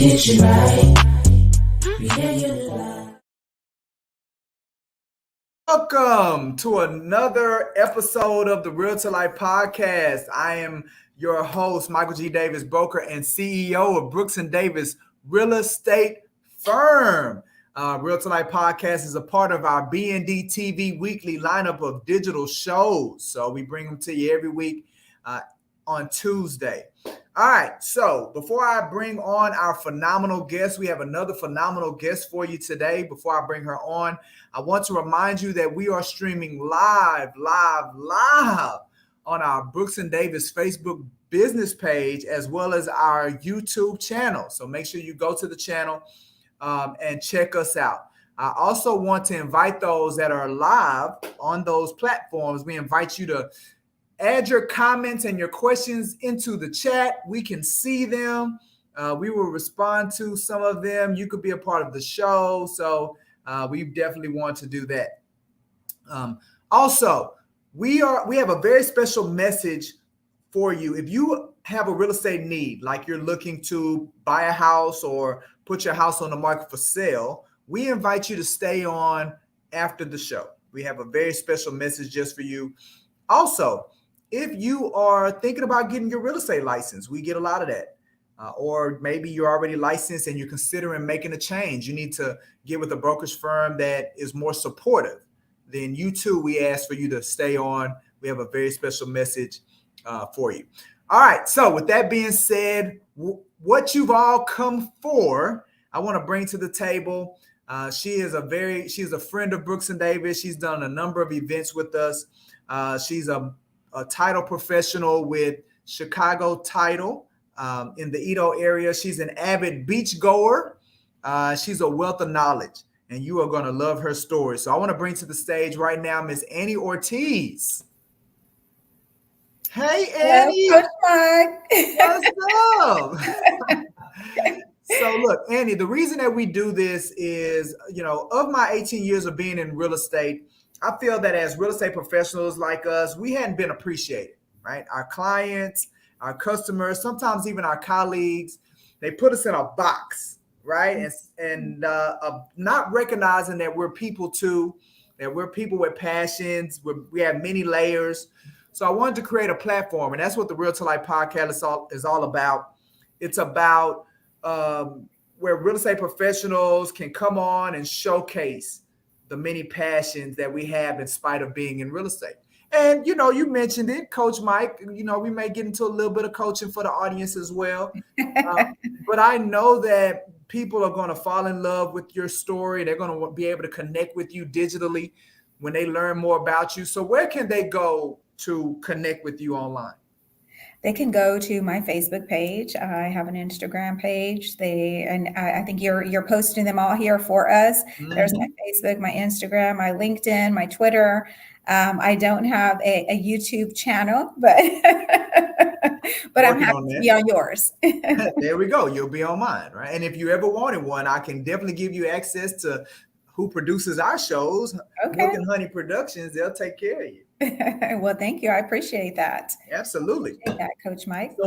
get you right. We hear you live. Welcome to another episode of the Realtor Life Podcast. I am your host, Michael G. Davis, broker and CEO of Brooks & Davis Real Estate Firm. Realtor Life Podcast is a part of our BND TV weekly lineup of digital shows. So we bring them to you every week on Tuesday. All right, so before I bring on our phenomenal guest, we have another phenomenal guest for you today. Before I bring her on, I want to remind you that we are streaming live on our Brooks & Davis Facebook business page, as well as our YouTube channel. So make sure you go to the channel and check us out. I also want to invite those that are live on those platforms. We invite you to add your comments and your questions into the chat. We can see them. We will respond to some of them. You could be a part of the show. So we definitely want to do that. Also, we have a very special message for you. If you have a real estate need, like you're looking to buy a house or put your house on the market for sale, we invite you to stay on after the show. We have a very special message just for you. Also, if you are thinking about getting your real estate license, we get a lot of that. Or maybe you're already licensed and you're considering making a change. You need to get with a brokerage firm that is more supportive. Then you too, we ask for you to stay on. We have a very special message for you. All right. So with that being said, what you've all come for, I want to bring to the table. She's a friend of Brooks & Davis. She's done a number of events with us. She's a title professional with Chicago Title in the Edo area. She's an avid beachgoer. She's a wealth of knowledge, and you are going to love her story. So I want to bring to the stage right now Miss Annie Ortiz. Hey, Annie. Hello, Coach What's up? So look, Annie, the reason that we do this is, of my 18 years of being in real estate, I feel that as real estate professionals like us, we hadn't been appreciated, right? Our clients, our customers, sometimes even our colleagues, they put us in a box, right? And not recognizing that we're people too, that we're people with passions, we have many layers. So I wanted to create a platform, and that's what the Realtor Life Podcast is all about. It's about where real estate professionals can come on and showcase the many passions that we have in spite of being in real estate. And, you mentioned it, Coach Mike, we may get into a little bit of coaching for the audience as well. But I know that people are going to fall in love with your story. They're going to be able to connect with you digitally when they learn more about you. So where can they go to connect with you online? They can go to my Facebook page. I have an Instagram page. I think you're posting them all here for us. Mm-hmm. There's my Facebook, my Instagram, my LinkedIn, my Twitter. I don't have a YouTube channel, but I'm happy to be on yours. There we go. You'll be on mine, right? And if you ever wanted one, I can definitely give you access to who produces our shows. Okay. Milk and Honey Productions. They'll take care of you. Well, thank you. I appreciate that. Absolutely. Appreciate that, Coach Mike.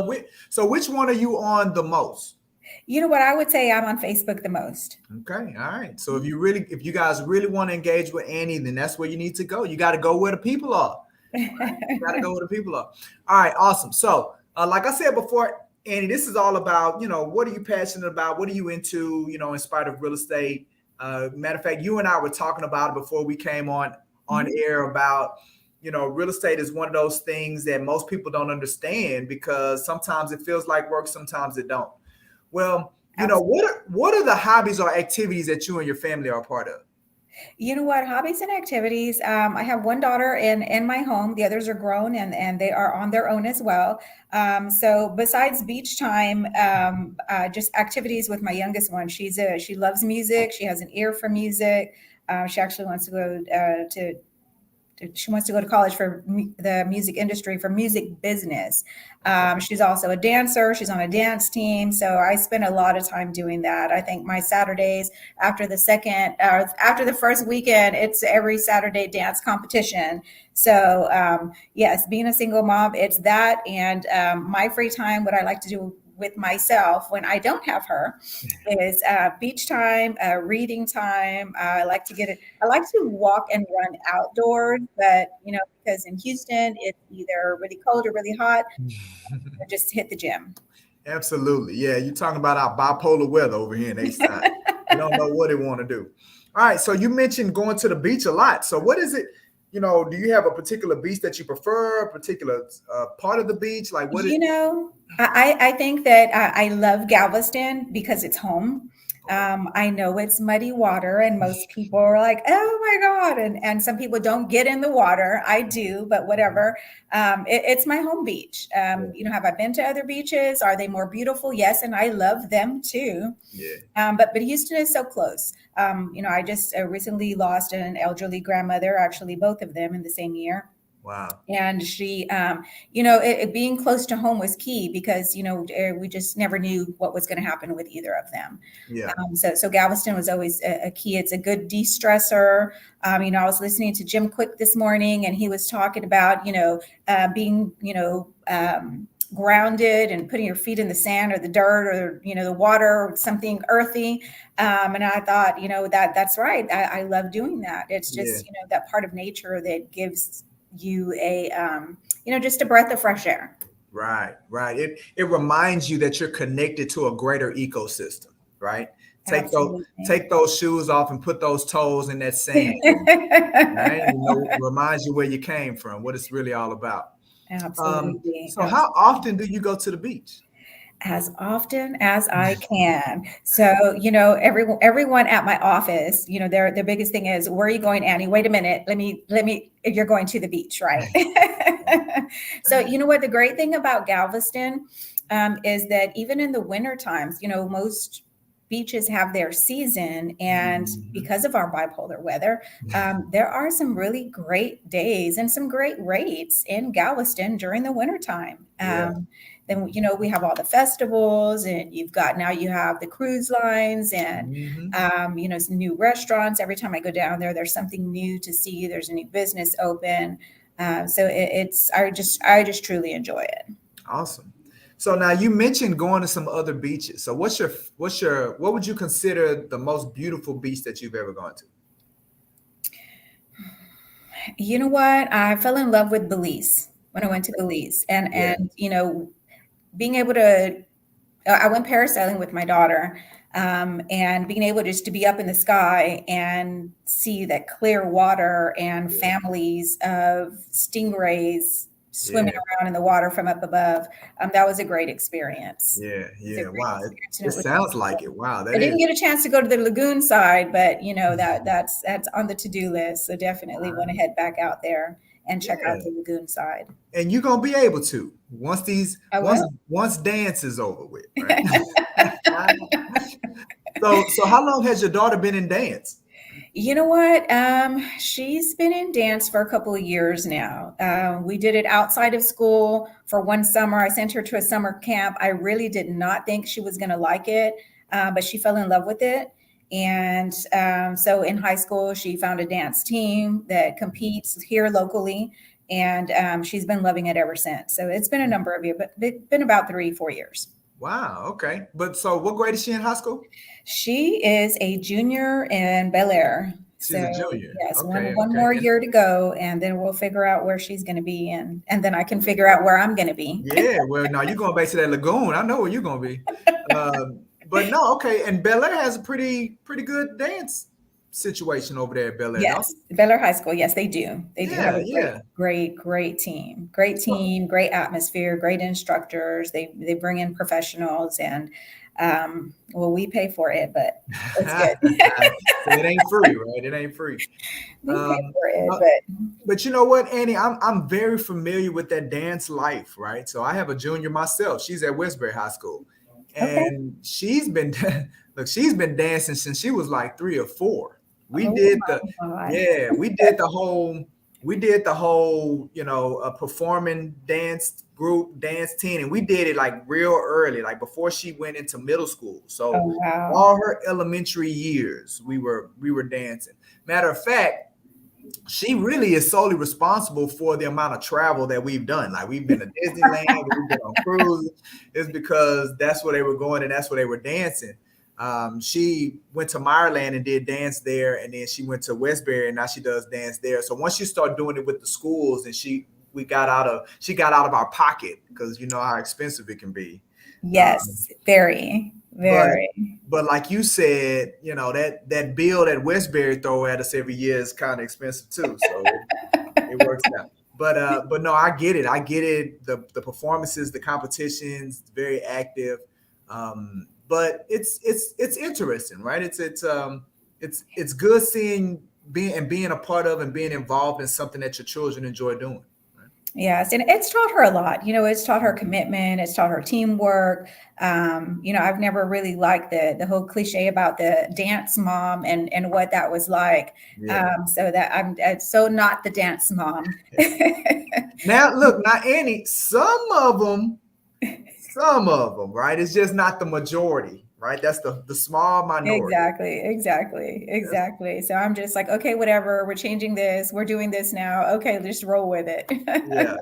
So which one are you on the most? You know what? I would say I'm on Facebook the most. Okay. All right. So if you guys really want to engage with Annie, then that's where you need to go. You got to go where the people are. Right? You got to go where the people are. All right. Awesome. So like I said before, Annie, this is all about, what are you passionate about? What are you into, in spite of real estate? Matter of fact, you and I were talking about it before we came on air about, real estate is one of those things that most people don't understand because sometimes it feels like work, sometimes it don't. Well, what are the hobbies or activities that you and your family are a part of? You know what? Hobbies and activities. I have one daughter in my home. The others are grown and they are on their own as well. So besides beach time, just activities with my youngest one. She loves music. She has an ear for music. She actually wants to go she wants to go to college for the music industry, for music business. She's also a dancer. She's on a dance team. So I spend a lot of time doing that. I think my Saturdays after the first weekend, it's every Saturday dance competition. So yes, being a single mom, it's that. And my free time, what I like to do with myself when I don't have her is beach time, reading time. I like to get it. I like to walk and run outdoors, but because in Houston it's either really cold or really hot, or just hit the gym. Absolutely. Yeah, you're talking about our bipolar weather over here in A-side. We don't know what they want to do. All right. So you mentioned going to the beach a lot. So what is it? Do you have a particular beach that you prefer, a particular part of the beach? Like what? I think that I love Galveston because it's home. I know it's muddy water, and most people are like, "Oh my God!" And some people don't get in the water. I do, but whatever. It's my home beach. Have I been to other beaches? Are they more beautiful? Yes, and I love them too. Yeah. But Houston is so close. I just recently lost an elderly grandmother, actually both of them in the same year. Wow. And she, being close to home was key because, we just never knew what was going to happen with either of them. Yeah. So Galveston was always a key. It's a good de-stressor. I was listening to Jim Quick this morning, and he was talking about, being, grounded and putting your feet in the sand or the dirt or, the water or something earthy. And I thought, that's right. I love doing that. It's just, that part of nature that gives you a just a breath of fresh air. Right. It reminds you that you're connected to a greater ecosystem, right? Take those shoes off and put those toes in that sand. Right? Reminds you where you came from, what it's really all about. Absolutely. So how often do you go to the beach? As often as I can. So, everyone at my office, their biggest thing is, where are you going, Annie? Wait a minute. Let me, you're going to the beach, right? So, what the great thing about Galveston is that even in the winter times, most beaches have their season, and because of our bipolar weather, there are some really great days and some great rates in Galveston during the winter time. Then, we have all the festivals, and you have the cruise lines and, some new restaurants. Every time I go down there, there's something new to see. There's a new business open. So I just truly enjoy it. Awesome. So now you mentioned going to some other beaches. So what would you consider the most beautiful beach that you've ever gone to? You know what? I fell in love with Belize when I went to Belize, and being able to, I went parasailing with my daughter, and being able just to be up in the sky and see that clear water and families of stingrays swimming around in the water from up above. That was a great experience. Yeah. Wow. It sounds like it. Wow. I didn't get a chance to go to the lagoon side, but that's on the to-do list. So definitely want to head back out there and check out the lagoon side. And you're gonna be able to once dance is over with, right? So how long has your daughter been in dance? You know what? She's been in dance for a couple of years now. We did it outside of school for one summer. I sent her to a summer camp. I really did not think she was going to like it, but she fell in love with it. And so in high school, she found a dance team that competes here locally, and she's been loving it ever since. So it's been a number of years, but it's been about 3-4 years. Wow. Okay. But so what grade is she in high school? She is a junior in Bel Air. She's a junior. Yes, one more year to go, and then we'll figure out where she's going to be, and then I can figure out where I'm going to be. Yeah. Well, now you're going back to that lagoon. I know where you're going to be. But no, okay. And Bel Air has a pretty good dance situation over there at Bel Air. Yes, Bel Air High School. Yes, they do. They do have a great team. Great team, great atmosphere, great instructors. They bring in professionals, and we pay for it, but it's good. So it ain't free, right? It ain't free. We pay for it, but you know what, Annie? I'm very familiar with that dance life, right? So I have a junior myself. She's at Westbury High School. And she's been dancing since she was like 3 or 4. We did the whole performing dance group, dance team, and we did it like real early, like before she went into middle school. So all her elementary years, we were dancing. Matter of fact, she really is solely responsible for the amount of travel that we've done. Like we've been to Disneyland, we've been on cruises. It's because that's where they were going and that's where they were dancing. She went to Meyerland and did dance there, and then she went to Westbury and now she does dance there. So once you start doing it with the schools, and she got out of our pocket because you know how expensive it can be. Yes, very, But very. but like you said, you know that bill that Westbury throw at us every year is kind of expensive too. So it works out. But no, I get it. I get it. The performances, the competitions, very active. But it's interesting, right? It's good seeing being a part of and being involved in something that your children enjoy doing. Right? Yes, and it's taught her a lot. It's taught her commitment. It's taught her teamwork. I've never really liked the whole cliche about the dance mom and what that was like. Yeah. So that I'm so not the dance mom. Now look, now Annie, some of them, right? It's just not the majority, right? That's the small minority. Exactly. So I'm just like, okay, whatever. We're changing this. We're doing this now. Okay, just roll with it. Yeah.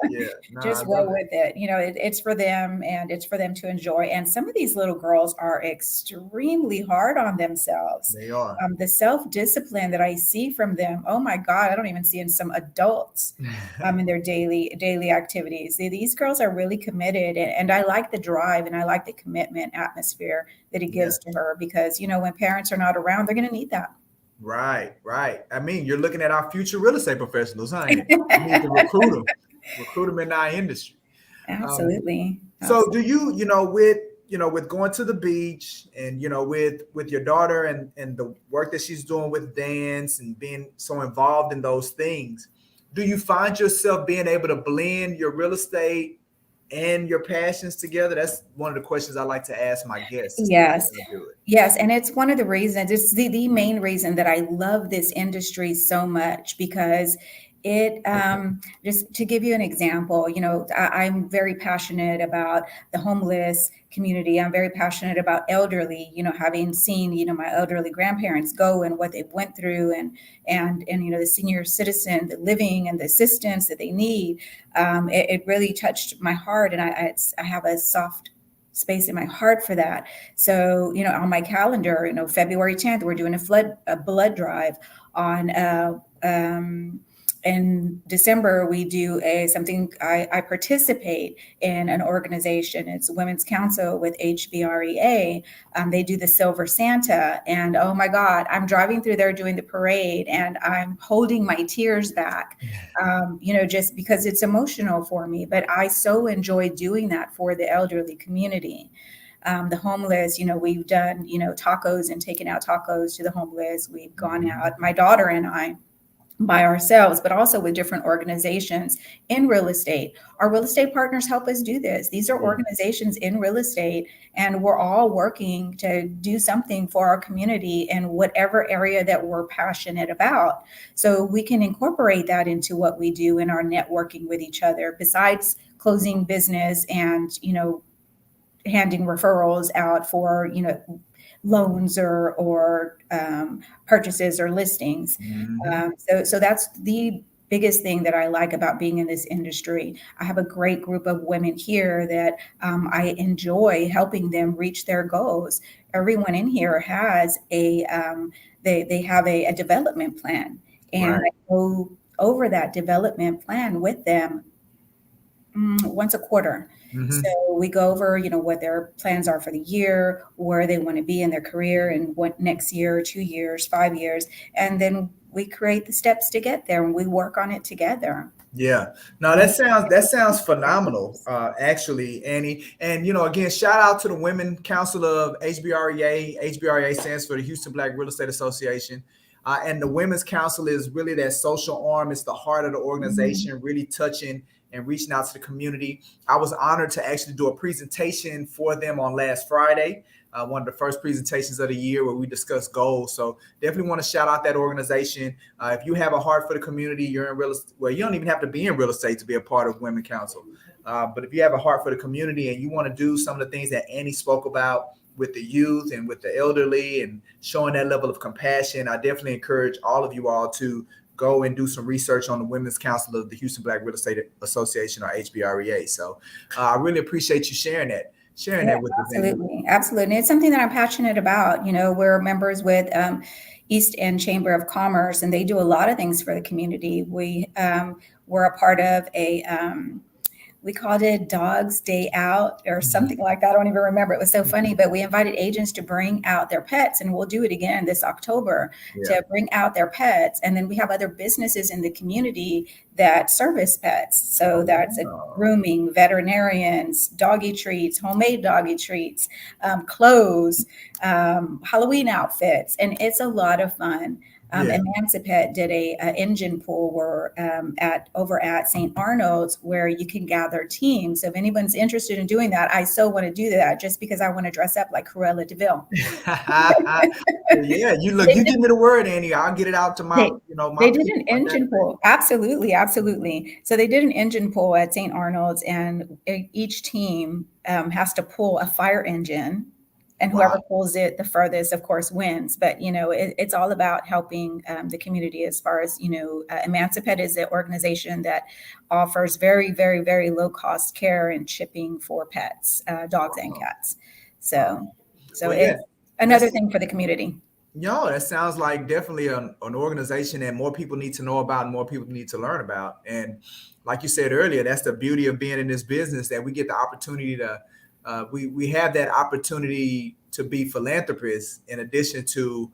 No, I Just love roll it. with it. It's for them and it's for them to enjoy. And some of these little girls are extremely hard on themselves. They are. The self-discipline that I see from them, oh my God, I don't even see in some adults in their daily activities. These girls are really committed, and I like the drive and I like the commitment atmosphere that it Yeah. gives to her because when parents are not around, they're going to need that. Right. I mean, you're looking at our future real estate professionals, huh? You need to recruit them in our industry. Absolutely. So do with going to the beach and with your daughter and the work that she's doing with dance and being so involved in those things, do you find yourself being able to blend your real estate and your passions together? That's one of the questions I like to ask my guests as to how Yes. they do it. Yes. And it's one of the reasons, it's the main reason that I love this industry so much because just to give you an example, I'm very passionate about the homeless community. I'm very passionate about elderly, having seen, my elderly grandparents go and what they've went through and the senior citizen, the living and the assistance that they need. It really touched my heart. And I have a soft space in my heart for that. So, on my calendar, February 10th, we're doing a blood drive on, in December, we do something. I participate in an organization. It's Women's Council with HBREA. They do the Silver Santa, and oh my God, I'm driving through there doing the parade, and I'm holding my tears back. Just because it's emotional for me. But I so enjoy doing that for the elderly community. The homeless, we've done, tacos and taken out tacos to the homeless. We've gone out, my daughter and I, by ourselves, but also with different organizations in real estate. Our real estate partners help us do this. These are organizations in real estate, and we're all working to do something for our community in whatever area that we're passionate about. So we can incorporate that into what we do in our networking with each other, besides closing business and, handing referrals out for, loans or purchases or listings. So that's the biggest thing that I like about being in this industry. I have a great group of women here that I enjoy helping them reach their goals. Everyone in here has they have a development plan, and Right. I go over that development plan with them once a quarter. Mm-hmm. So we go over, what their plans are for the year, where they want to be in their career, and what next year, 2 years, 5 years, and then we create the steps to get there, and we work on it together. Yeah. No, that sounds phenomenal, actually, Annie. And again, shout out to the Women Council of HBREA. HBREA stands for the Houston Black Real Estate Association. And the Women's Council is really that social arm. It's the heart of the organization, really touching and reaching out to the community. I was honored to actually do a presentation for them on last Friday, one of the first presentations of the year where we discussed goals. So definitely want to shout out that organization. If you have a heart for the community, you're in real estate. Well, you don't even have to be in real estate to be a part of Women Council. But if you have a heart for the community and you want to do some of the things that Annie spoke about with the youth and with the elderly and showing that level of compassion, I definitely encourage all of you all to go and do some research on the Women's Council of the Houston Black Real Estate Association, or HBREA. So I really appreciate you sharing that with us. Absolutely. Absolutely. And it's something that I'm passionate about. We're members with East End Chamber of Commerce, and they do a lot of things for the community. We're a part of we called it Dog's Day Out or something like that. I don't even remember. It was so funny, but we invited agents to bring out their pets, and we'll do it again this October to bring out their pets. And then we have other businesses in the community that service pets. So that's grooming, veterinarians, doggy treats, homemade doggy treats, clothes, Halloween outfits. And it's a lot of fun. Emancipet did a engine pool over at St. Arnold's, where you can gather teams. So if anyone's interested in doing that, I so want to do that, just because I want to dress up like Cruella DeVille. You give me the word, Annie. I'll get it out to my, They did an engine pool. Absolutely. So they did an engine pool at St. Arnold's, and each team has to pull a fire engine. And whoever pulls it the furthest, of course, wins. But, it's all about helping the community as far as, Emancipet is an organization that offers very, very, very low cost care and shipping for pets, dogs and cats. So it's another thing for the community. That sounds like definitely an organization that more people need to know about and more people need to learn about. And like you said earlier, that's the beauty of being in this business, that we get the opportunity to we have that opportunity to be philanthropists in addition to,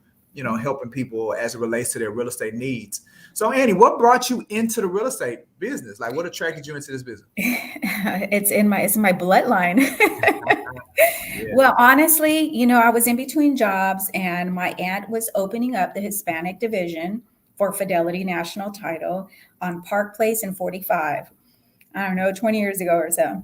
helping people as it relates to their real estate needs. So, Annie, what brought you into the real estate business? Like, what attracted you into this business? It's in my bloodline. Well, honestly, I was in between jobs, and my aunt was opening up the Hispanic division for Fidelity National Title on Park Place in 45. I don't know, 20 years ago or so.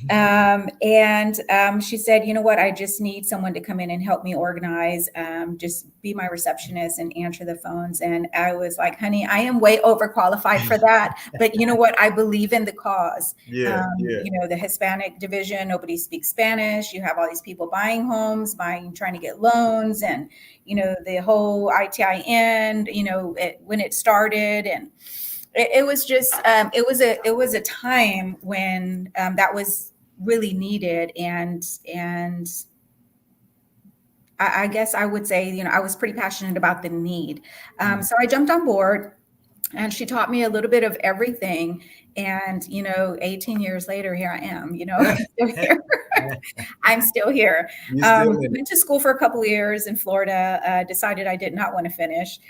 And she said, you know what, I just need someone to come in and help me organize, just be my receptionist and answer the phones. And I was like, honey, I am way overqualified for that. But you know what, I believe in the cause. The Hispanic division, nobody speaks Spanish. You have all these people buying homes, trying to get loans, and, the whole ITIN, when it started. And it was just it was a time when that was really needed, and I guess I would say I was pretty passionate about the need, so I jumped on board, and she taught me a little bit of everything. And 18 years later, here I am. I'm still here. Went to school for a couple of years in Florida. Decided I did not want to finish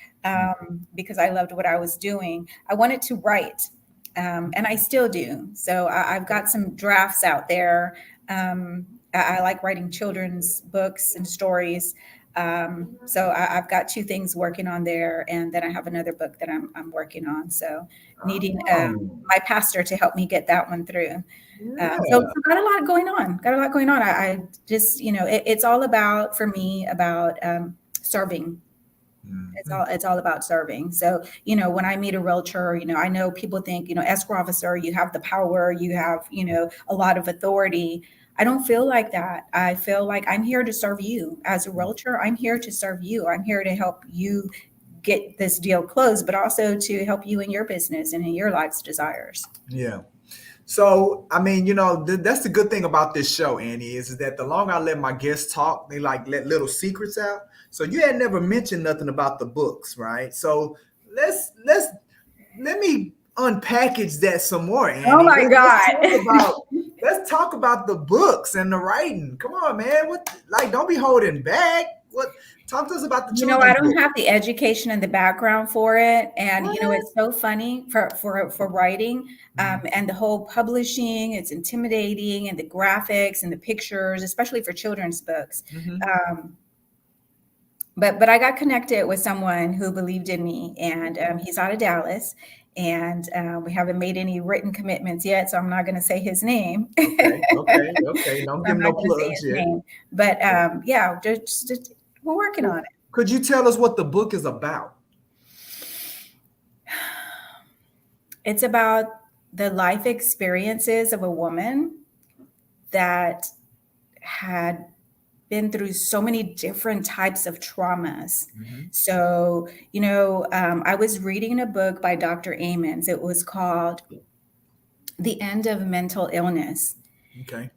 because I loved what I was doing. I wanted to write, and I still do. So I've got some drafts out there. I like writing children's books and stories. So I've got 2 things working on there, and then I have another book that I'm working on. So needing my pastor to help me get that one through. So got a lot going on. I just, it's all about, for me, about serving. It's all about serving. So, when I meet a realtor, I know people think, escrow officer, you have the power, you have, a lot of authority. I don't feel like that. I feel like I'm here to serve you as a realtor. I'm here to serve you. I'm here to help you get this deal closed, but also to help you in your business and in your life's desires. Yeah. So, I mean, that's the good thing about this show, Annie, is that the longer I let my guests talk, they let little secrets out. So you had never mentioned nothing about the books, right? So let me unpackage that some more, Annie. Oh my God. Let's talk about the books and the writing. Come on, man. Don't be holding back. Talk to us about the I don't have the education and the background for it. And, it's so funny for writing and the whole publishing. It's intimidating, and the graphics and the pictures, especially for children's books. But I got connected with someone who believed in me, and he's out of Dallas. And we haven't made any written commitments yet, so I'm not going to say his name. Okay. Don't give him no plugs yet. But just we're working on it. Could you tell us what the book is about? It's about the life experiences of a woman that had been through so many different types of traumas. Mm-hmm. So, I was reading a book by Dr. Amons. It was called The End of Mental Illness. Okay.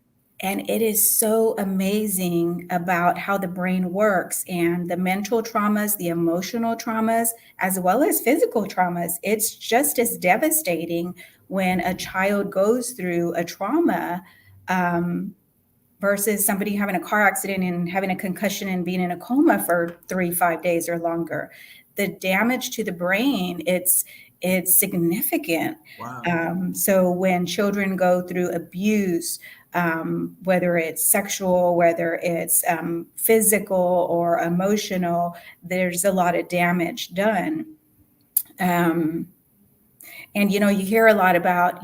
And it is so amazing about how the brain works and the mental traumas, the emotional traumas, as well as physical traumas. It's just as devastating when a child goes through a trauma versus somebody having a car accident and having a concussion and being in a coma for 3-5 days or longer. The damage to the brain, it's significant. Wow. So when children go through abuse, whether it's sexual, whether it's physical or emotional, there's a lot of damage done. And you hear a lot about,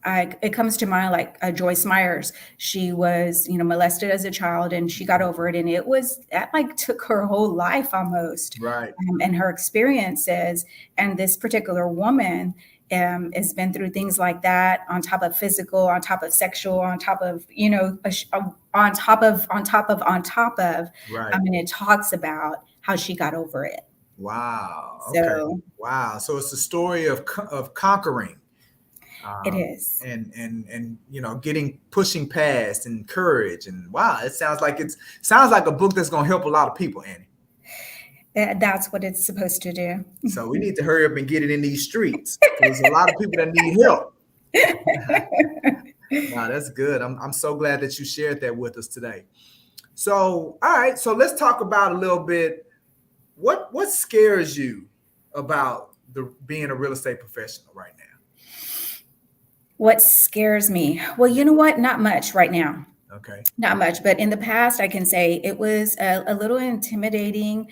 it comes to mind like Joyce Myers. She was, molested as a child, and she got over it, and that like took her whole life almost. Right. And her experiences. And this particular woman has been through things like that, on top of physical, on top of sexual, on top of, on top of. Right. And it talks about how she got over it. Wow. Okay. So, wow. So it's a story of conquering. It is. And pushing past and courage, and wow, it sounds like a book that's going to help a lot of people, Annie. That's what it's supposed to do. So we need to hurry up and get it in these streets. There's a lot of people that need help. Wow, that's good. I'm so glad that you shared that with us today. So, all right, so let's talk about a little bit what scares you about being a real estate professional right now. What scares me? Well, you know what? Not much right now. Okay. Not much, but in the past, I can say it was a little intimidating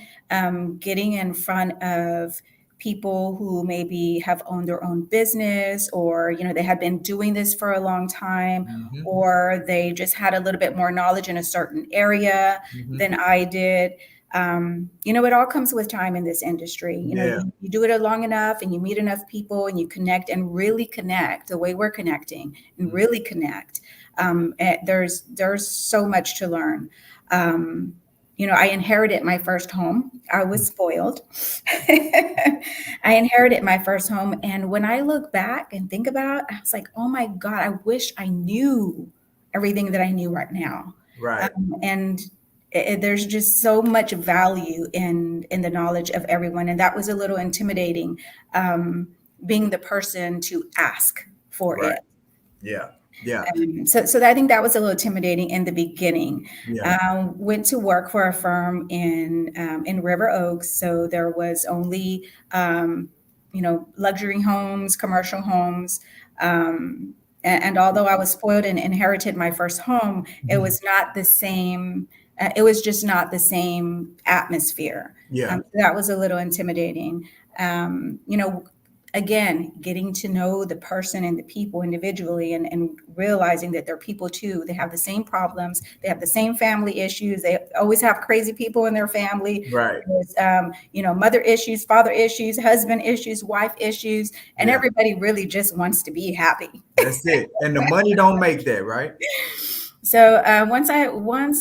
getting in front of people who maybe have owned their own business, or, they had been doing this for a long time, Mm-hmm. or they just had a little bit more knowledge in a certain area Mm-hmm. than I did. It all comes with time in this industry. You do it long enough and you meet enough people and you connect and really connect the way we're connecting and really connect. There's so much to learn. I inherited my first home. I was spoiled. I inherited my first home. And when I look back and think about it, I was like, oh my God, I wish I knew everything that I knew right now. Right. There's just so much value in the knowledge of everyone. And that was a little intimidating, being the person to ask for it. Yeah. Yeah. So I think that was a little intimidating in the beginning. Yeah. Went to work for a firm in River Oaks. So there was only, luxury homes, commercial homes. And although I was spoiled and inherited my first home, it was not the same. It was just not the same atmosphere. Yeah. That was a little intimidating. Again, getting to know the person and the people individually, and realizing that they're people too. They have the same problems. They have the same family issues. They always have crazy people in their family. Right. There's, mother issues, father issues, husband issues, wife issues, and everybody really just wants to be happy. That's it. And the money don't make that, right? So once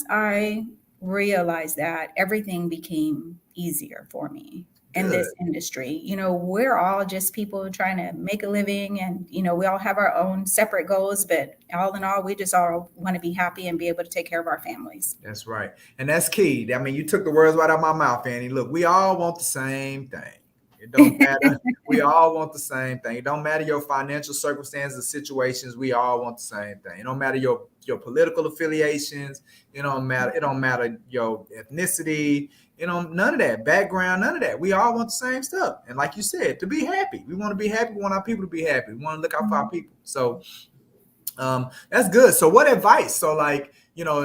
I realized that, everything became easier for me in this industry. We're all just people trying to make a living, and, we all have our own separate goals, but all in all, we just all want to be happy and be able to take care of our families. That's right. And that's key. I mean, you took the words right out of my mouth, Annie. Look, we all want the same thing. It don't matter. We all want the same thing. It don't matter your financial circumstances, situations. We all want the same thing. It don't matter your political affiliations. It don't matter your ethnicity. None of that background, none of that. We all want the same stuff. And like you said, to be happy. We want to be happy. We want our people to be happy. We want to look out for our people. So that's good. So what advice? So it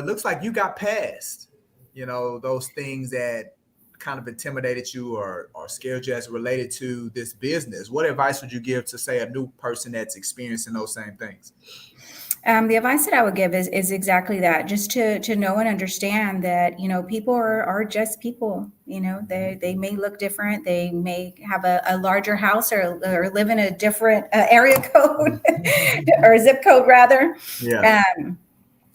looks like you got past, those things that kind of intimidated you or scared you as related to this business. What advice would you give to, say, a new person that's experiencing those same things? The advice that I would give is exactly that, just to know and understand that, people are just people. They may look different. They may have a larger house or live in a different area code or zip code rather. Yeah.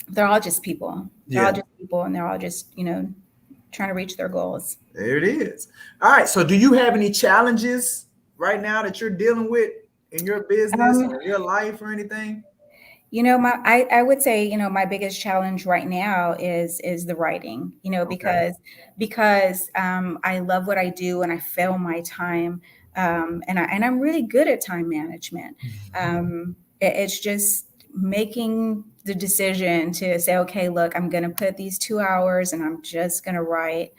They're all just people. They're all Yeah, just people, and they're all just, trying to reach their goals. there it is. All right. So, do you have any challenges right now that you're dealing with in your business Um, or your life or anything? I would say, my biggest challenge right now is the writing, Okay. because I love what I do and I fill my time. And I'm really good at time management. It's just making the decision to say, okay, look, I'm going to put these 2 hours and I'm just going to write.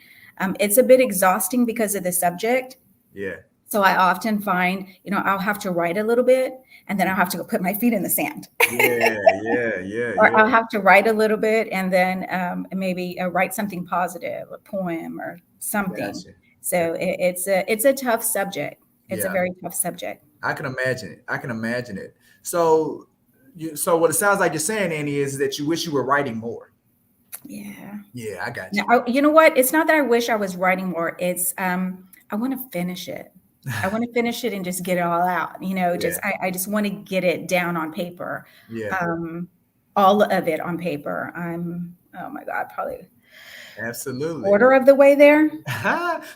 It's a bit exhausting because of the subject. Yeah. So I often find, I'll have to write a little bit and then I'll have to go put my feet in the sand. Yeah. Yeah. Yeah. Or I'll Yeah. have to write a little bit and then maybe write something positive, a poem or something. Gotcha. So it's a tough subject. It's a Yeah. very tough subject. I can imagine it. I can imagine it. So, so what it sounds like you're saying, Annie, is that you wish you were writing more. Yeah. Yeah, I got Now, you. you know what? It's not that I wish I was writing more. It's I want to finish it. I want to finish it and just get it all out. Yeah. I just want to get it down on paper. Yeah. Um, all of it on paper. I'm, oh my God, probably Absolutely. quarter of the way there.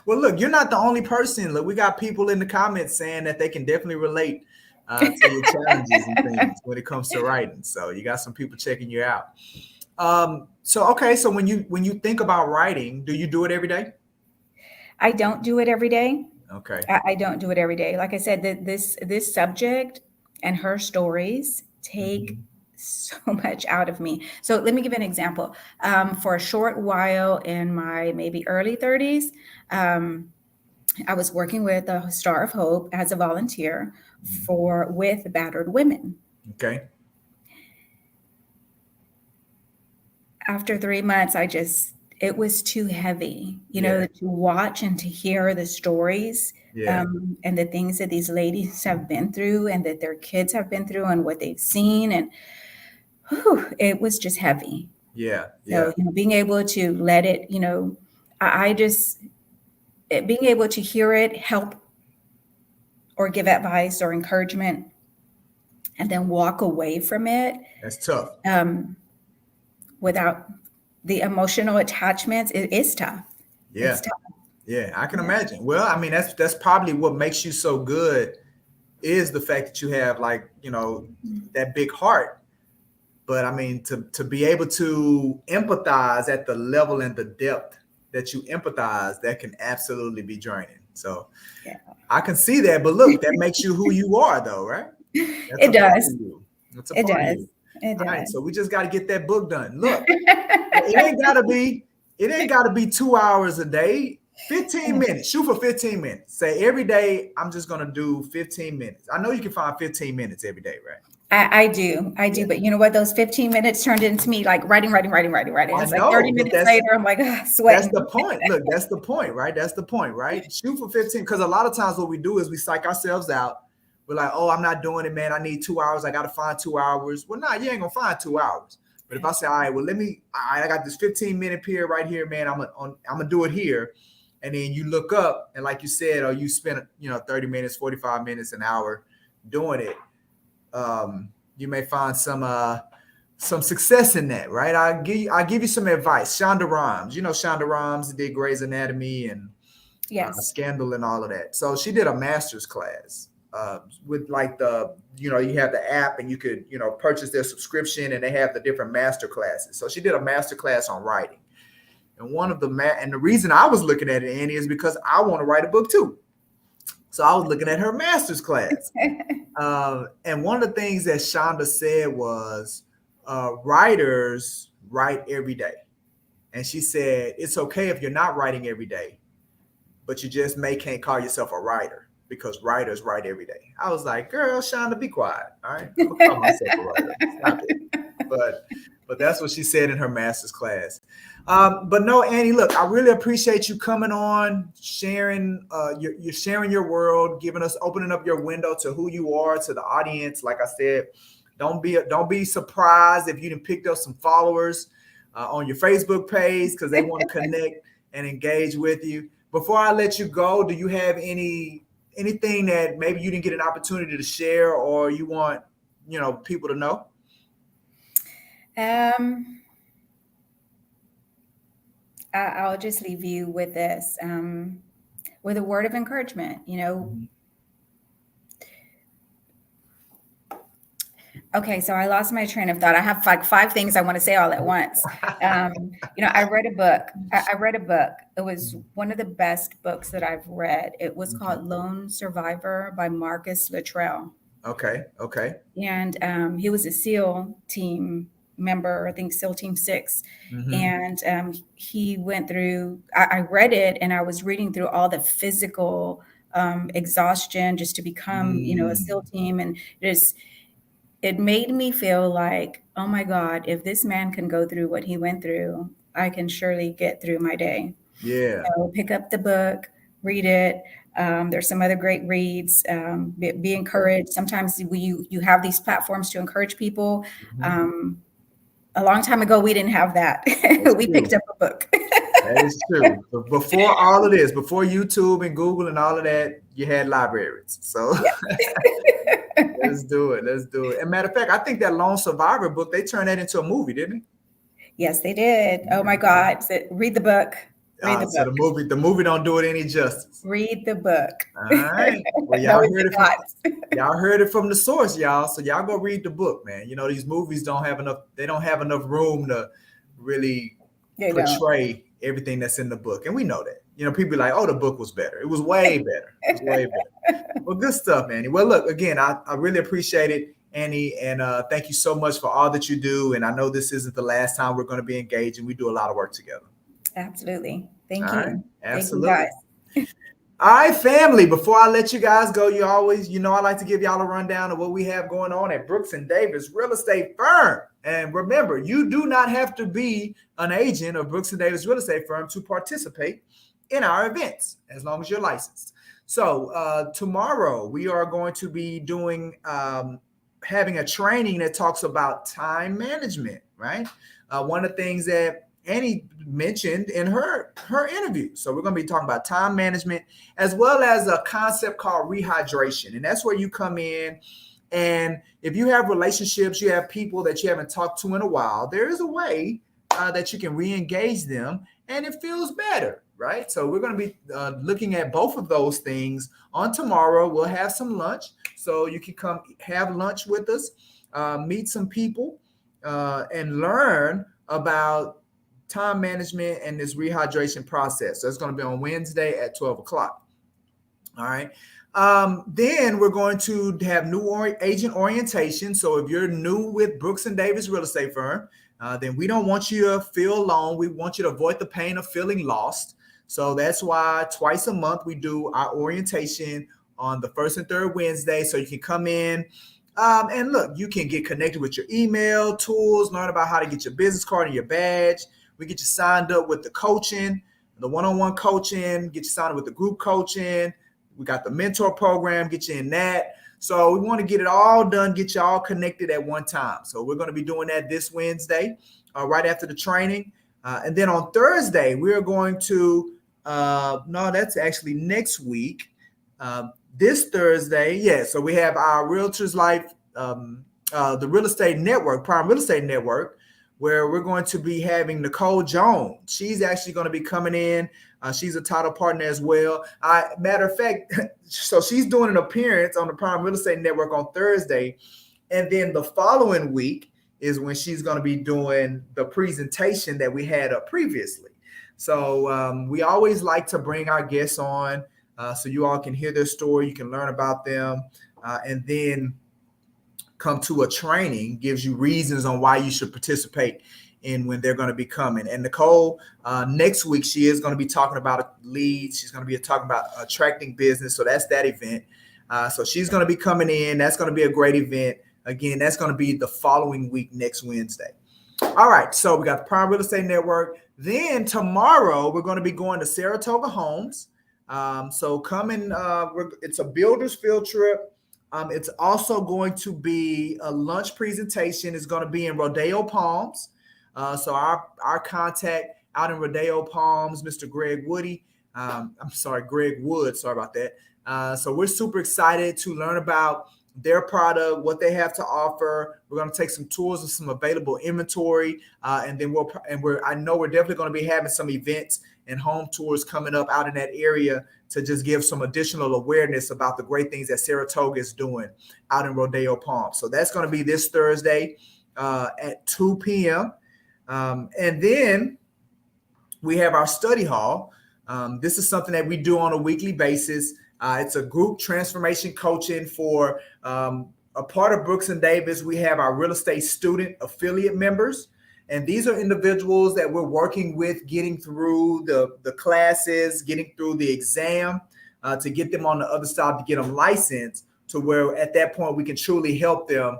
Well, look, you're not the only person. Look, we got people in the comments saying that they can definitely relate to your challenges and things when it comes to writing. So you got some people checking you out. So okay, so when you think about writing, do you do it every day? I don't do it every day. Okay. I don't do it every day. Like I said, this subject and her stories take Mhm. so much out of me. So let me give you an example. For a short while in my maybe early 30s, um, I was working with a Star of Hope as a volunteer Mhm. with battered women. Okay. After 3 months, it was too heavy, Yeah. to watch and to hear the stories, Yeah. and the things that these ladies have been through and that their kids have been through and what they've seen. And whew, it was just heavy. Yeah. Yeah. So, being able to let it, I just, being able to hear it, help or give advice or encouragement, and then walk away from it That's tough. um, without the emotional attachments, it is tough. Yeah. It's tough. Yeah. I can Yeah. imagine. Well, I mean, that's probably what makes you so good is the fact that you have like, that big heart. But I mean, to be able to empathize at the level and the depth that you empathize, that can absolutely be draining. So Yeah. I can see that. But look, that makes you who you are, though, right? That's It a part of does. you. That's a It part of does. you. It All right. does. So we just got to get that book done. Look, it ain't gotta be 2 hours a day. 15 minutes. Shoot for 15 minutes. Say every day, I'm just gonna do 15 minutes. I know you can find 15 minutes every day, right? I do. I Yeah. do. But you know what? Those 15 minutes turned into me like writing, writing, writing, writing, writing. I It's like 30 know, but minutes that's later, I'm like, that's sweating. the point. Look, that's the point, right? That's the point, right? Shoot for 15. Because a lot of times what we do is we psych ourselves out. We're like, oh, I'm not doing it, man. I need 2 hours. I got to find 2 hours. Well, nah, you ain't going to find 2 hours. But if I say, all right, well, I got this 15-minute period right here, man. I'm gonna do it here. And then you look up and like you said, or you spend, 30 minutes, 45 minutes, an hour doing it. You may find some success in that, right? I give you some advice. Shonda Rhimes, Shonda Rhimes did Grey's Anatomy and Yes. Scandal and all of that. So she did a master's class with like you have the app and you could, purchase their subscription and they have the different master classes. So she did a master class on writing. And and the reason I was looking at it, Annie, is because I want to write a book too. So I was looking at her master's class. And one of the things that Shonda said was writers write every day. And she said, it's okay if you're not writing every day, but you just can't call yourself a writer because writers write every day. I was like, girl, Shonda, be quiet. All right. I'm going to call myself a writer. Stop it. But that's what she said in her master's class. But no, Annie, look, I really appreciate you coming on, sharing, you're sharing your world, opening up your window to who you are, to the audience. Like I said, don't be surprised if you didn't pick up some followers on your Facebook page because they want to connect and engage with you. Before I let you go, do you have anything that maybe you didn't get an opportunity to share or you want, people to know? I'll just leave you with this, with a word of encouragement. Okay, so I lost my train of thought. I have like 5 things I want to say all at once. I read a book. I read a book. It was one of the best books that I've read. It was called Lone Survivor by Marcus Luttrell. Okay. And he was a SEAL team member, I think SEAL Team 6. And he went through, I read it, and I was reading through all the physical exhaustion just to become, a SEAL team. And it made me feel like, oh my God, if this man can go through what he went through, I can surely get through my day. Yeah. So pick up the book, read it. There's some other great reads. Be encouraged. Sometimes you have these platforms to encourage people. A long time ago, we didn't have that. We picked up a book. That is true. But before all of this, before YouTube and Google and all of that, you had libraries. So let's do it. And matter of fact, I think that Lone Survivor book, they turned that into a movie, didn't they? Yes, they did. Oh my God. So read the book. So the movie don't do it any justice. Read the book. All right. Well, y'all heard it from the source, y'all. So y'all go read the book, man. These movies don't have enough room to really portray everything that's in the book. And we know that. People are like, oh, the book was better. It was way better. Well, good stuff, Annie. Well, look, again, I really appreciate it, Annie. And thank you so much for all that you do. And I know this isn't the last time we're going to be engaging. We do a lot of work together. Absolutely. Thank you. Right. Absolutely. Thank you, guys. All right, family. Before I let you guys go, I like to give y'all a rundown of what we have going on at Brooks and Davis Real Estate Firm. And remember, you do not have to be an agent of Brooks and Davis Real Estate Firm to participate in our events, as long as you're licensed. So tomorrow we are going to be doing having a training that talks about time management, right? One of the things that Annie mentioned in her interview. So we're going to be talking about time management, as well as a concept called rehydration. And that's where you come in. And if you have relationships, you have people that you haven't talked to in a while, there is a way that you can re-engage them and it feels better, right? So we're going to be looking at both of those things on tomorrow. We'll have some lunch. So you can come have lunch with us, meet some people, and learn about time management and this rehydration process. So it's going to be on Wednesday at 12 o'clock. All right. Then we're going to have new agent orientation. So if you're new with Brooks and Davis Real Estate Firm, then we don't want you to feel alone. We want you to avoid the pain of feeling lost. So that's why twice a month we do our orientation on the first and third Wednesday. So you can come in and look, you can get connected with your email tools, learn about how to get your business card and your badge. We get you signed up with the coaching, the one-on-one coaching, get you signed up with the group coaching. We got the mentor program, get you in that. So we want to get it all done, get you all connected at one time. So we're going to be doing that this Wednesday, right after the training. And then on Thursday, we're going to, no, that's actually next week. This Thursday, yeah. So we have our Realtors Life, the Real Estate Network, Prime Real Estate Network, where we're going to be having Nicole Jones. She's actually going to be coming in. She's a title partner as well. Matter of fact, so she's doing an appearance on the Prime Real Estate Network on Thursday. And then the following week is when she's going to be doing the presentation that we had up previously. So we always like to bring our guests on so you all can hear their story. You can learn about them. And then come to a training, gives you reasons on why you should participate in when they're going to be coming. And Nicole, next week, she is going to be talking about leads. She's going to be talking about attracting business. So that's that event. So she's going to be coming in. That's going to be a great event. Again, that's going to be the following week, next Wednesday. All right. So we got the Prime Real Estate Network. Then tomorrow, we're going to be going to Saratoga Homes. So come in. It's a builder's field trip. It's also going to be a lunch presentation. It's going to be in Rodeo Palms. So our contact out in Rodeo Palms, Mr. Greg Wood. Sorry about that. So we're super excited to learn about their product, what they have to offer. We're going to take some tours of some available inventory, and then I know we're definitely going to be having some events and home tours coming up out in that area to just give some additional awareness about the great things that Saratoga is doing out in Rodeo Palm. So that's going to be this Thursday at 2 p.m. And then we have our study hall. This is something that we do on a weekly basis. It's a group transformation coaching for a part of Brooks and Davis. We have our real estate student affiliate members. And these are individuals that we're working with, getting through the classes, getting through the exam to get them on the other side, to get them licensed, to where at that point we can truly help them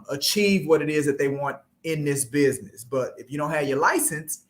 achieve what it is that they want in this business. But if you don't have your license,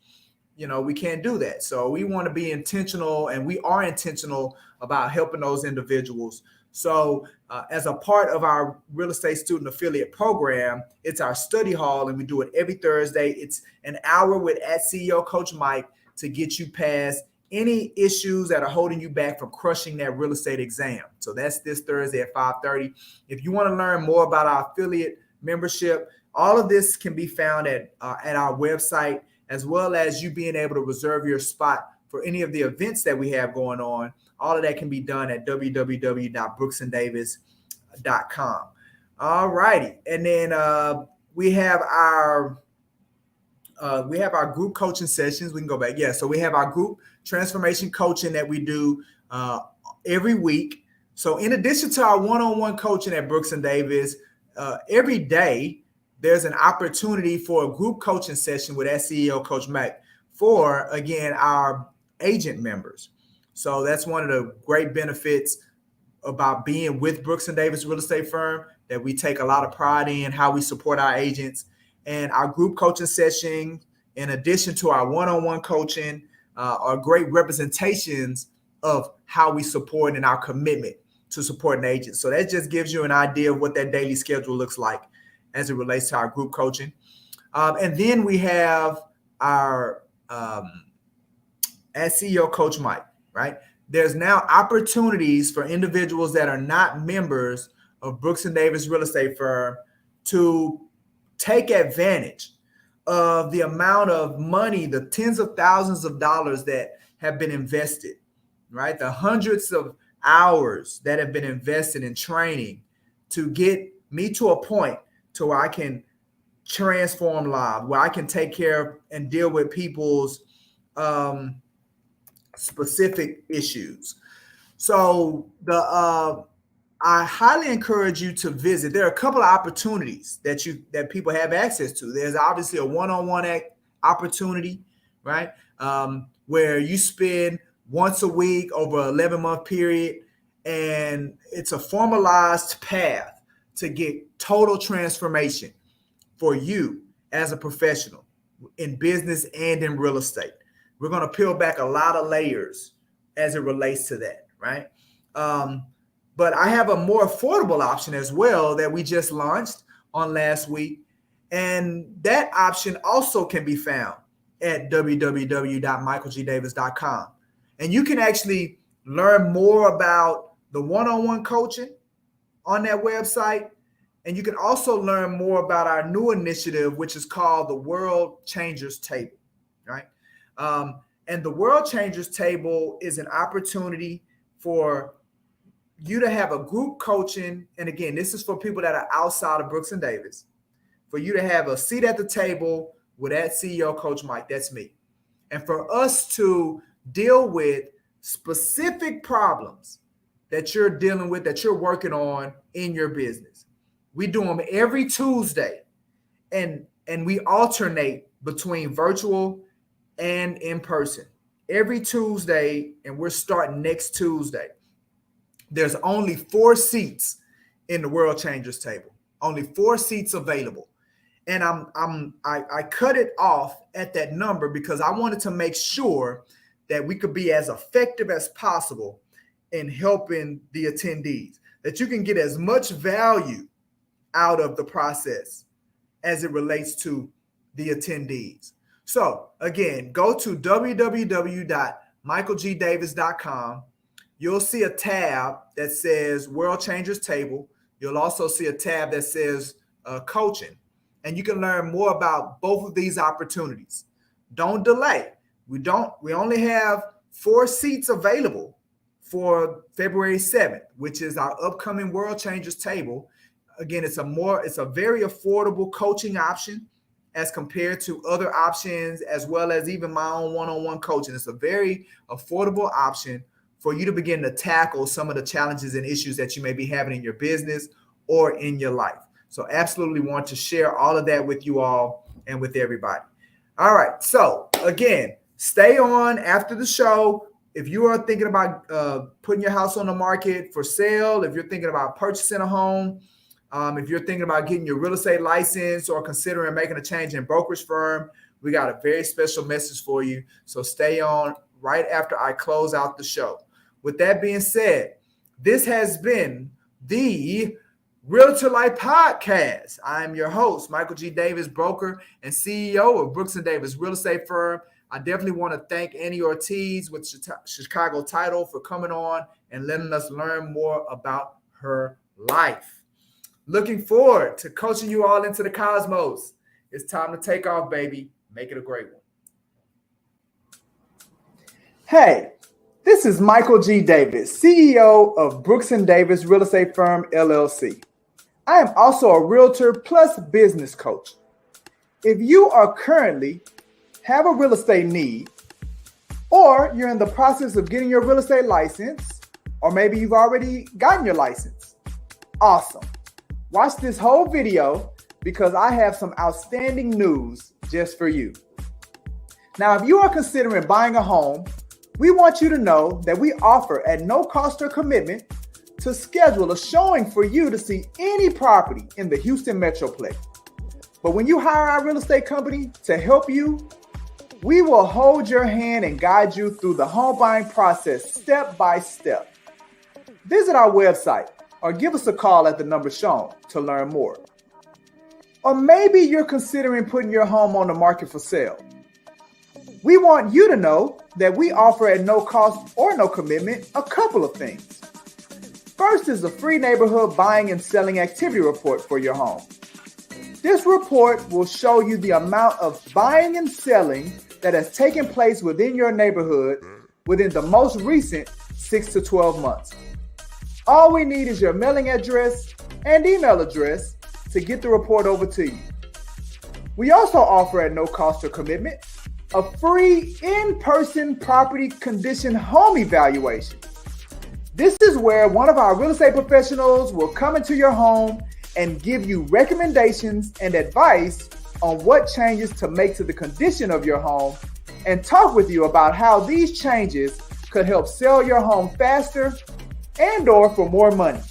we can't do that. So we want to be intentional, and we are intentional about helping those individuals. So as a part of our real estate student affiliate program, it's our study hall, and we do it every Thursday. It's an hour with CEO Coach Mike to get you past any issues that are holding you back from crushing that real estate exam. So that's this Thursday at 5:30. If you want to learn more about our affiliate membership, all of this can be found at our website, as well as you being able to reserve your spot for any of the events that we have going on. All of that can be done at www.brooksanddavis.com. All righty. And then we have our group coaching sessions. We can go back. Yeah. So we have our group transformation coaching that we do every week. So in addition to our one-on-one coaching at Brooks and Davis, every day there's an opportunity for a group coaching session with CEO Coach Mac for, again, our agent members. So that's one of the great benefits about being with Brooks and Davis Real Estate Firm, that we take a lot of pride in how we support our agents. And our group coaching session, in addition to our one-on-one coaching, are great representations of how we support and our commitment to supporting agents. So that just gives you an idea of what that daily schedule looks like as it relates to our group coaching. And then we have our as CEO Coach Mike, right? There's now opportunities for individuals that are not members of Brooks and Davis Real Estate Firm to take advantage of the amount of money, the tens of thousands of dollars that have been invested, right? The hundreds of hours that have been invested in training to get me to a point to where I can transform lives, where I can take care of and deal with people's specific issues. So I highly encourage you to visit. There are a couple of opportunities that people have access to. There's obviously a one-on-one opportunity, right? Where you spend once a week over an 11-month period, and it's a formalized path to get total transformation for you as a professional in business and in real estate. We're going to peel back a lot of layers as it relates to that, right? But I have a more affordable option as well that we just launched on last week. And that option also can be found at www.michaelgdavis.com. And you can actually learn more about the one-on-one coaching on that website. And you can also learn more about our new initiative, which is called the World Changers Table, right? And the World Changers Table is an opportunity for you to have a group coaching. And again, this is for people that are outside of Brooks and Davis, for you to have a seat at the table with that CEO Coach Mike, that's me. And for us to deal with specific problems that you're dealing with, that you're working on in your business. We do them every Tuesday, and we alternate between virtual and in person every Tuesday, and we're starting next Tuesday. There's only 4 seats in the World Changers Table, only 4 seats available. And I cut it off at that number because I wanted to make sure that we could be as effective as possible in helping the attendees, that you can get as much value out of the process as it relates to the attendees. So again, go to www.michaelgdavis.com. You'll see a tab that says World Changers Table. you'll also see a tab that says coaching, and you can learn more about both of these opportunities. Don't delay. We only have 4 seats available for February 7th, which is our upcoming World Changers table. Again, it's a very affordable coaching option as compared to other options, as well as even my own one-on-one coaching. It's a very affordable option for you to begin to tackle some of the challenges and issues that you may be having in your business or in your life. So absolutely want to share all of that with you all and with everybody. All right. So again, stay on after the show. If you are thinking about putting your house on the market for sale, if you're thinking about purchasing a home, if you're thinking about getting your real estate license or considering making a change in brokerage firm, we got a very special message for you. So stay on right after I close out the show. With that being said, this has been the Realtor Life Podcast. I am your host, Michael G. Davis, broker and CEO of Brooks & Davis Real Estate Firm. I definitely want to thank Annie Ortiz with Chicago Title for coming on and letting us learn more about her life. Looking forward to coaching you all into the cosmos. It's time to take off, baby. Make it a great one. Hey, this is Michael G. Davis, CEO of Brooks & Davis Real Estate Firm, LLC. I am also a realtor plus business coach. If you are currently have a real estate need, or you're in the process of getting your real estate license, or maybe you've already gotten your license, awesome. Watch this whole video because I have some outstanding news just for you. Now, if you are considering buying a home, we want you to know that we offer at no cost or commitment to schedule a showing for you to see any property in the Houston Metroplex. But when you hire our real estate company to help you, we will hold your hand and guide you through the home buying process step by step. Visit our website or give us a call at the number shown to learn more. Or maybe you're considering putting your home on the market for sale. We want you to know that we offer at no cost or no commitment a couple of things. First is a free neighborhood buying and selling activity report for your home. This report will show you the amount of buying and selling that has taken place within your neighborhood within the most recent 6 to 12 months. All we need is your mailing address and email address to get the report over to you. We also offer at no cost or commitment a free in-person property condition home evaluation. This is where one of our real estate professionals will come into your home and give you recommendations and advice on what changes to make to the condition of your home and talk with you about how these changes could help sell your home faster and or for more money.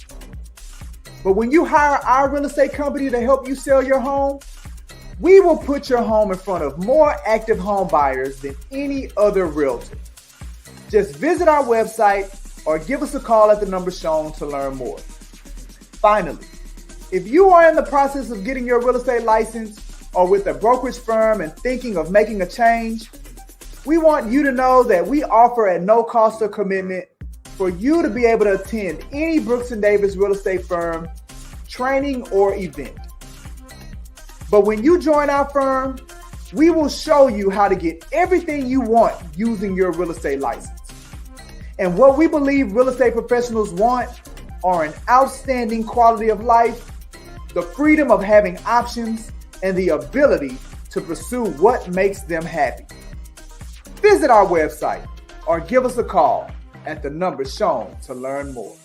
But when you hire our real estate company to help you sell your home, we will put your home in front of more active home buyers than any other realtor. Just visit our website or give us a call at the number shown to learn more. Finally, if you are in the process of getting your real estate license or with a brokerage firm and thinking of making a change, we want you to know that we offer at no cost or commitment for you to be able to attend any Brooks & Davis real estate firm training or event. But when you join our firm, we will show you how to get everything you want using your real estate license. And what we believe real estate professionals want are an outstanding quality of life, the freedom of having options, and the ability to pursue what makes them happy. Visit our website or give us a call at the number shown to learn more.